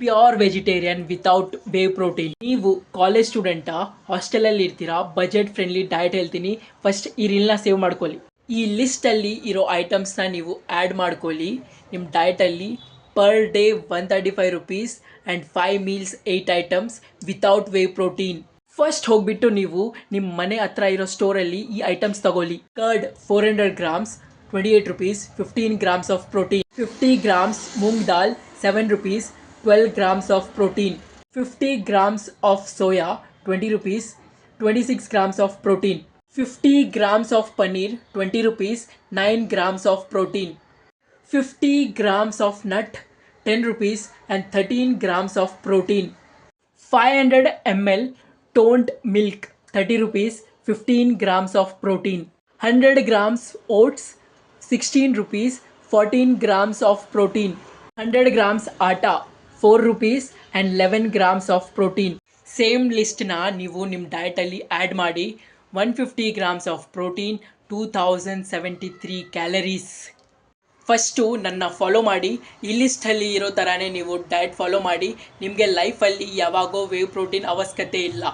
Pure vegetarian without whey protein. ನೀವು college ಸ್ಟೂಡೆಂಟಾ, ಹಾಸ್ಟೆಲಲ್ಲಿ ಇರ್ತೀರಾ, budget friendly diet ಹೇಳ್ತೀನಿ. ಫಸ್ಟ್ ಈ ರೀಲ್ನ ಸೇವ್ ಮಾಡ್ಕೊಳ್ಳಿ. ಈ ಲಿಸ್ಟಲ್ಲಿ ಇರೋ ಐಟಮ್ಸ್ನ ನೀವು ಆ್ಯಡ್ ಮಾಡ್ಕೊಳ್ಳಿ ನಿಮ್ಮ ಡಯಟಲ್ಲಿ. Per day 135 rupees and 5 meals 8 items without whey protein. First ಹೋಗ್ಬಿಟ್ಟು ನೀವು ನಿಮ್ಮ ಮನೆ ಹತ್ರ ಇರೋ ಸ್ಟೋರಲ್ಲಿ ಈ ಐಟಮ್ಸ್ ತಗೊಳ್ಳಿ. Curd 400 grams 28 rupees, 15 grams of protein. 50 grams moong dal 7 rupees, 12 grams of protein. 50 grams of soya 20 rupees, 26 grams of protein. 50 grams of paneer 20 rupees, 9 grams of protein. 50 grams of nut 10 rupees and 13 grams of protein. 500 ml toned milk 30 rupees, 15 grams of protein. 100 grams oats 16 rupees, 14 grams of protein. 100 grams atta 4 rupees and 11 grams of protein. Same ಲಿಸ್ಟ್ನ ನೀವು ನಿಮ್ಮ ಡಯಟಲ್ಲಿ add ಮಾಡಿ. 150 grams of protein, 2073 calories. First ನನ್ನ follow ಮಾಡಿ. ಈ ಲಿಸ್ಟಲ್ಲಿ ಇರೋ ಥರನೇ ನೀವು diet follow ಮಾಡಿ. ನಿಮಗೆ ಲೈಫಲ್ಲಿ ಯಾವಾಗೋ ವೇ ಪ್ರೋಟೀನ್ ಅವಶ್ಯಕತೆ ಇಲ್ಲ.